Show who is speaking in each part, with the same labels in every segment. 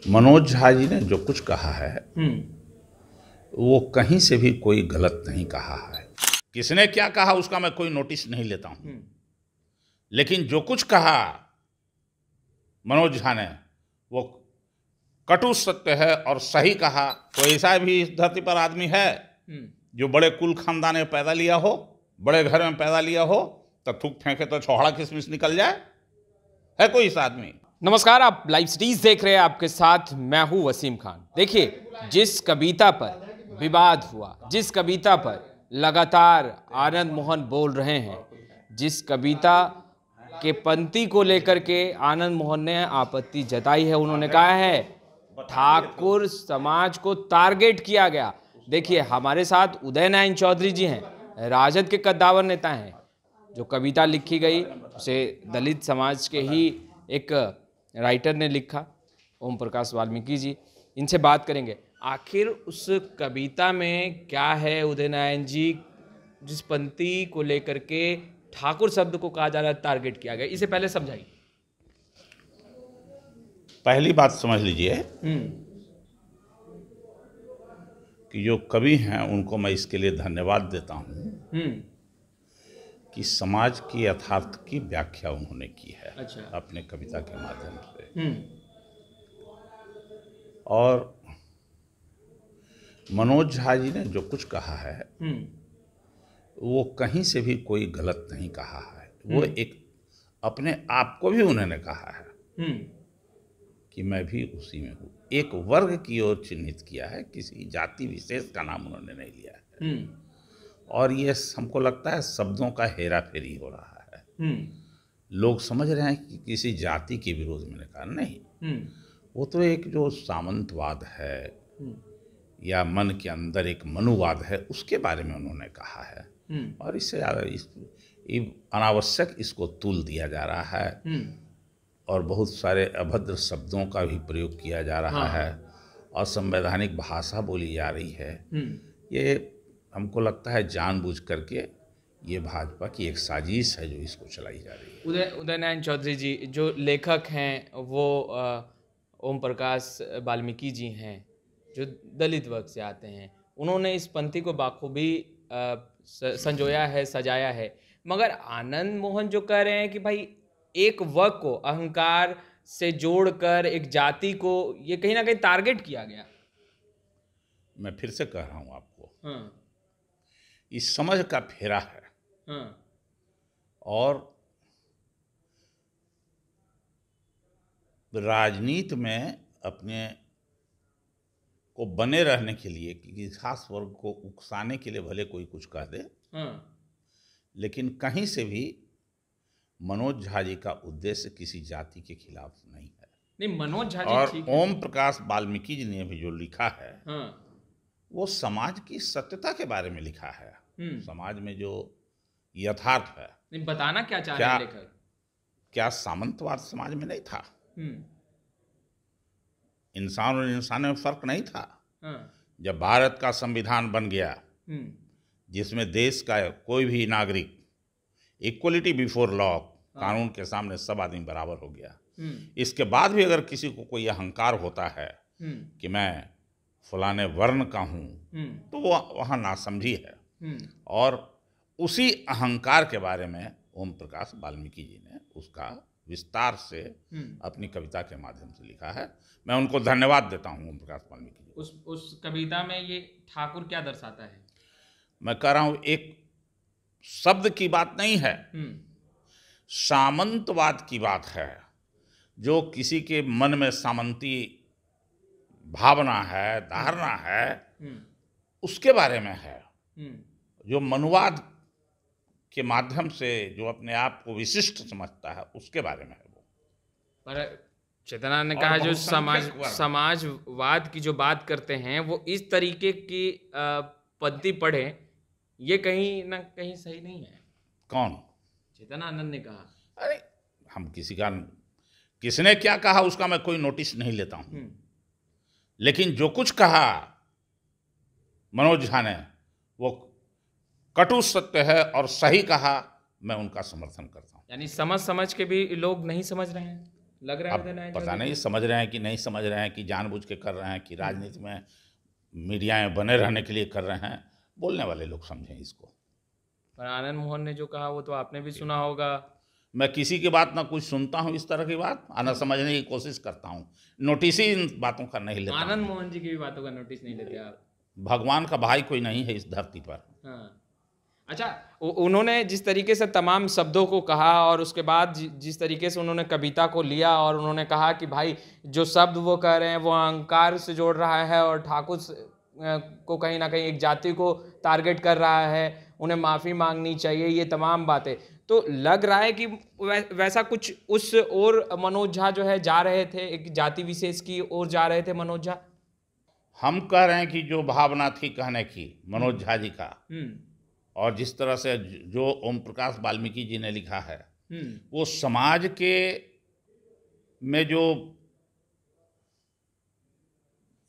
Speaker 1: मनोज झा जी ने जो कुछ कहा है वो कहीं से भी कोई गलत नहीं कहा है। किसने क्या कहा उसका मैं कोई नोटिस नहीं लेता हूं, लेकिन जो कुछ कहा मनोज झा ने वो कटु सत्य है और सही कहा। तो ऐसा भी इस धरती पर आदमी है जो बड़े कुल खानदान में पैदा लिया हो, बड़े घर में पैदा लिया हो, तो थूक फेंके तो छोहड़ा किसमिस निकल जाए? है कोई इस आदमी?
Speaker 2: नमस्कार, आप लाइव सिटीज देख रहे हैं। आपके साथ मैं हूं वसीम खान। देखिए, जिस कविता पर विवाद हुआ, जिस कविता पर लगातार आनंद मोहन बोल रहे हैं, जिस कविता के पंक्ति को लेकर के आनंद मोहन ने आपत्ति जताई है, उन्होंने कहा है ठाकुर समाज को टारगेट किया गया। देखिए, हमारे साथ उदय नारायण चौधरी जी हैं, राजद के कद्दावर नेता हैं। जो कविता लिखी गई उसे दलित समाज के ही एक राइटर ने लिखा, ओम प्रकाश वाल्मीकि जी। इनसे बात करेंगे आखिर उस कविता में क्या है। उदय नारायण जी, जिस पंक्ति को लेकर के ठाकुर शब्द को कहा जा रहा है टारगेट किया गया, इसे पहले समझाइए।
Speaker 1: पहली बात समझ लीजिए कि जो कवि हैं उनको मैं इसके लिए धन्यवाद देता हूं कि समाज की यथार्थ की व्याख्या उन्होंने की है। अच्छा। अपने कविता के माध्यम से। और मनोज झा जी ने जो कुछ कहा है वो कहीं से भी कोई गलत नहीं कहा है। वो एक अपने आप को भी उन्होंने कहा है कि मैं भी उसी में हूँ। एक वर्ग की ओर चिन्हित किया है, किसी जाति विशेष का नाम उन्होंने नहीं लिया है। और ये हमको लगता है शब्दों का हेरा फेरी हो रहा है। लोग समझ रहे हैं कि किसी जाति के विरोध में कहा, नहीं। वो तो एक जो सामंतवाद है या मन के अंदर एक मनुवाद है, उसके बारे में उन्होंने कहा है। और इससे अनावश्यक इसको तूल दिया जा रहा है और बहुत सारे अभद्र शब्दों का भी प्रयोग किया जा रहा है और असंवैधानिक भाषा बोली जा रही है। ये हमको लगता है जानबूझ करके ये भाजपा की एक साजिश है जो इसको चलाई जा रही है।
Speaker 2: उदय नारायण चौधरी जी जो लेखक हैं, वो ओम प्रकाश वाल्मीकि जी हैं, जो दलित वर्ग से आते हैं। उन्होंने इस पंक्ति को बाखूबी संजोया है, सजाया है। मगर आनंद मोहन जो कह रहे हैं कि भाई एक वर्ग को अहंकार से जोड़कर एक जाति को ये कहीं ना कहीं टारगेट किया गया।
Speaker 1: मैं फिर से कह रहा हूं आपको, इस समझ का फेरा है। और राजनीति में अपने को बने रहने के लिए, किसी खास वर्ग को उकसाने के लिए भले कोई कुछ कह दे, लेकिन कहीं से भी मनोज झा जी का उद्देश्य किसी जाति के खिलाफ नहीं है।
Speaker 2: नहीं, मनोज झा जी
Speaker 1: और ओम प्रकाश वाल्मीकि जी ने भी जो लिखा है वो समाज की सत्यता के बारे में लिखा है। समाज में जो यथार्थ है।
Speaker 2: नहीं, बताना क्या चाह रहे हैं लेखक?
Speaker 1: क्या सामंतवाद समाज में नहीं था? इंसान और इंसान में फर्क नहीं था? जब भारत का संविधान बन गया जिसमें देश का कोई भी नागरिक इक्वलिटी बिफोर लॉ, कानून के सामने सब आदमी बराबर हो गया, इसके बाद भी अगर किसी को कोई अहंकार होता है कि मैं फलाने वर्ण का हूं, तो वो वहां नासमझी है। और उसी अहंकार के बारे में ओम प्रकाश वाल्मीकि जी ने उसका विस्तार से अपनी कविता के माध्यम से लिखा है। मैं उनको धन्यवाद देता हूं, ओम प्रकाश वाल्मीकि जी।
Speaker 2: उस कविता में ये ठाकुर क्या दर्शाता है?
Speaker 1: मैं कह रहा हूं, एक शब्द की बात नहीं है, सामंतवाद की बात है। जो किसी के मन में सामंती भावना है, धारणा है, उसके बारे में है। जो मनुवाद के माध्यम से जो अपने आप को विशिष्ट समझता है, उसके बारे में है वो।
Speaker 2: पर चेतना ने कहा जो समाजवाद की जो बात करते हैं वो इस तरीके की पंक्ति पढ़े, ये कहीं ना कहीं सही नहीं है।
Speaker 1: कौन?
Speaker 2: चेतना आनंद ने कहा।
Speaker 1: अरे हम किसने क्या कहा उसका मैं कोई नोटिस नहीं लेता हूं, लेकिन जो कुछ कहा मनोज झा ने वो कटु सत्य है और सही कहा। मैं उनका समर्थन करता हूं।
Speaker 2: यानी समझ के भी लोग नहीं समझ रहे हैं। लग रहा है
Speaker 1: अब
Speaker 2: उदय नारायण
Speaker 1: पता
Speaker 2: चौधरी
Speaker 1: नहीं समझ रहे हैं कि नहीं समझ रहे हैं, कि जानबूझ के कर रहे हैं, कि राजनीति में मीडिया में बने रहने के लिए कर रहे हैं। बोलने वाले लोग समझें इसको।
Speaker 2: पर आनंद मोहन ने जो कहा वो तो आपने भी सुना होगा।
Speaker 1: मैं किसी की बात ना कुछ सुनता हूँ, इस तरह की बात आना समझने की कोशिश करता हूँ, नोटिस ही इन बातों का नहीं लेता।
Speaker 2: आनंद मोहन जी की भी बातों का नोटिस नहीं लेते आप?
Speaker 1: भगवान का भाई कोई नहीं है इस धरती पर।
Speaker 2: हाँ। अच्छा, उन्होंने जिस तरीके से तमाम शब्दों को कहा और उसके बाद जिस तरीके से उन्होंने कविता को लिया और उन्होंने कहा कि भाई जो शब्द वो कह रहे हैं वो अहंकार से जोड़ रहा है और ठाकुर को कहीं ना कहीं एक जाति को टारगेट कर रहा है, उन्हें माफ़ी मांगनी चाहिए, ये तमाम बातें, तो लग रहा है कि वैसा कुछ उस ओर मनोज झा जो है जा रहे थे, एक जाति विशेष की ओर जा रहे थे मनोज झा।
Speaker 1: हम कह रहे हैं कि जो भावना थी कहने की मनोज झा जी का, और जिस तरह से जो ओम प्रकाश वाल्मीकि जी ने लिखा है, वो समाज के में जो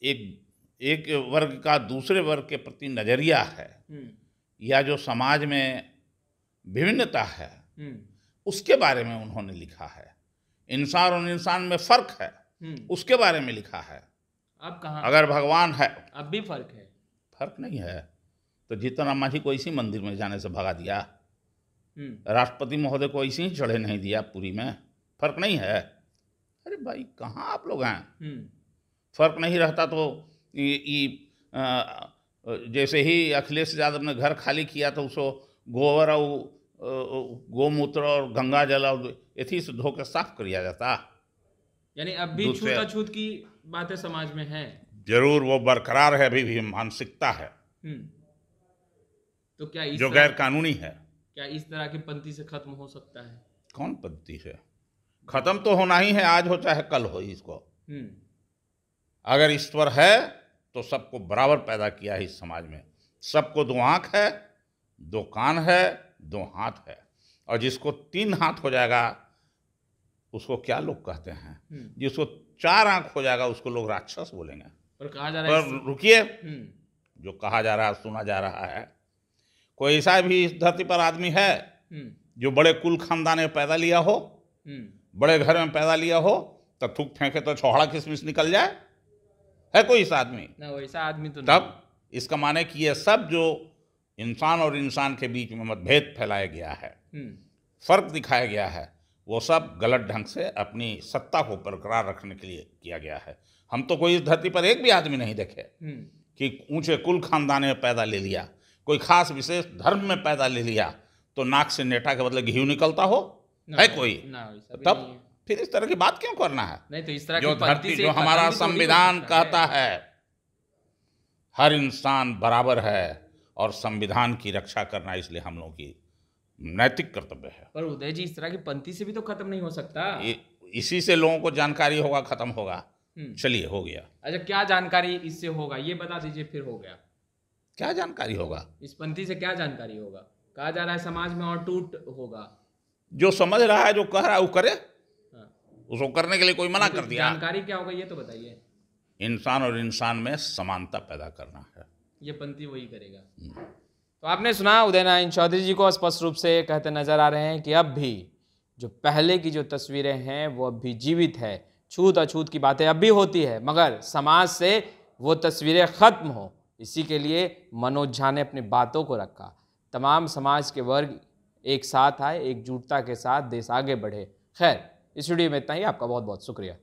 Speaker 1: एक वर्ग का दूसरे वर्ग के प्रति नजरिया है, या जो समाज में विभिन्नता है, उसके बारे में उन्होंने लिखा है। इंसान और इंसान में फर्क है, उसके बारे में लिखा है।
Speaker 2: अब कहाँ,
Speaker 1: अगर भगवान है,
Speaker 2: अब भी फर्क है? फर्क
Speaker 1: नहीं है तो जीतन मांझी को इसी मंदिर में जाने से भगा दिया, राष्ट्रपति महोदय को इसी ही चढ़े नहीं दिया पुरी में, फर्क नहीं है? अरे भाई कहाँ आप लोग हैं? फर्क नहीं रहता तो जैसे ही अखिलेश यादव ने घर खाली किया तो उसको गोबर और गोमूत्र और गंगा जल और एथी से धो के साफ किया जाता। यानी
Speaker 2: अब भी छूत-अछूत की बातें समाज में हैं?
Speaker 1: जरूर, वो बरकरार है, अभी भी मानसिकता है
Speaker 2: तो क्या
Speaker 1: जो गैर कानूनी है।
Speaker 2: क्या इस तरह की पंक्ति से खत्म हो सकता है?
Speaker 1: कौन पंक्ति है? खत्म तो होना ही है, आज हो चाहे कल हो। इसको अगर ईश्वर है तो सबको बराबर पैदा किया है इस समाज में। सबको 2 आँख है, 2 कान है, 2 हाथ है, और जिसको 3 हाथ हो जाएगा उसको क्या लोग कहते हैं? जिसको 4 आँख हो जाएगा उसको लोग राक्षस बोलेंगे।
Speaker 2: पर कहा जा रहा है,
Speaker 1: पर रुकिए, जो कहा जा रहा है, सुना जा रहा है, कोई ऐसा भी इस धरती पर आदमी है जो बड़े कुल खानदान में पैदा लिया हो, बड़े घर में पैदा लिया हो, तब थूक फेंके तो छोहड़ा किसमिस निकल जाए? है कोई ऐसा आदमी?
Speaker 2: ना, वैसा आदमी तो
Speaker 1: तब इसका माने कि ये सब जो इंसान और इंसान के बीच में मतभेद फैलाया गया है, फर्क दिखाया गया है, वो सब गलत ढंग से अपनी सत्ता को बरकरार रखने के लिए किया गया है। हम तो कोई इस धरती पर एक भी आदमी नहीं देखे कि ऊंचे कुल खानदान में पैदा ले लिया, कोई खास विशेष धर्म में पैदा ले लिया तो नाक से नेटा के बदले घी निकलता हो। है कोई? तब फिर इस तरह की बात क्यों करना है?
Speaker 2: नहीं तो इस तरह
Speaker 1: जो धरती, जो हमारा संविधान कहता है हर इंसान बराबर है और संविधान की रक्षा करना इसलिए हम लोगों की नैतिक कर्तव्य है।
Speaker 2: पर उदय जी, इस तरह की पंक्ति से भी तो खत्म नहीं हो सकता।
Speaker 1: इसी से लोगों को जानकारी होगा, खत्म होगा। चलिए, हो गया।
Speaker 2: अच्छा, क्या जानकारी इससे होगा ये बता दीजिए। फिर हो गया,
Speaker 1: क्या जानकारी होगा?
Speaker 2: इस पंक्ति से क्या जानकारी होगा? कहा जा रहा है समाज में और टूट होगा।
Speaker 1: जो समझ रहा है, जो कह रहा है वो करे। उसको करने के लिए कोई मना कर दिया?
Speaker 2: जानकारी क्या होगा ये तो बताइए।
Speaker 1: इंसान और इंसान में समानता पैदा करना है,
Speaker 2: ये पंक्ति वही करेगा। तो आपने सुना, उदय नारायण चौधरी जी को स्पष्ट रूप से कहते नजर आ रहे हैं कि अब भी जो पहले की जो तस्वीरें हैं वो अब भी जीवित है, छूत अछूत की बातें अब भी होती है, मगर समाज से वो तस्वीरें खत्म हो, इसी के लिए मनोज झा ने अपनी बातों को रखा। तमाम समाज के वर्ग एक साथ आए, एकजुटता के साथ देश आगे बढ़े। खैर, इस वीडियो में इतना ही। आपका बहुत बहुत शुक्रिया।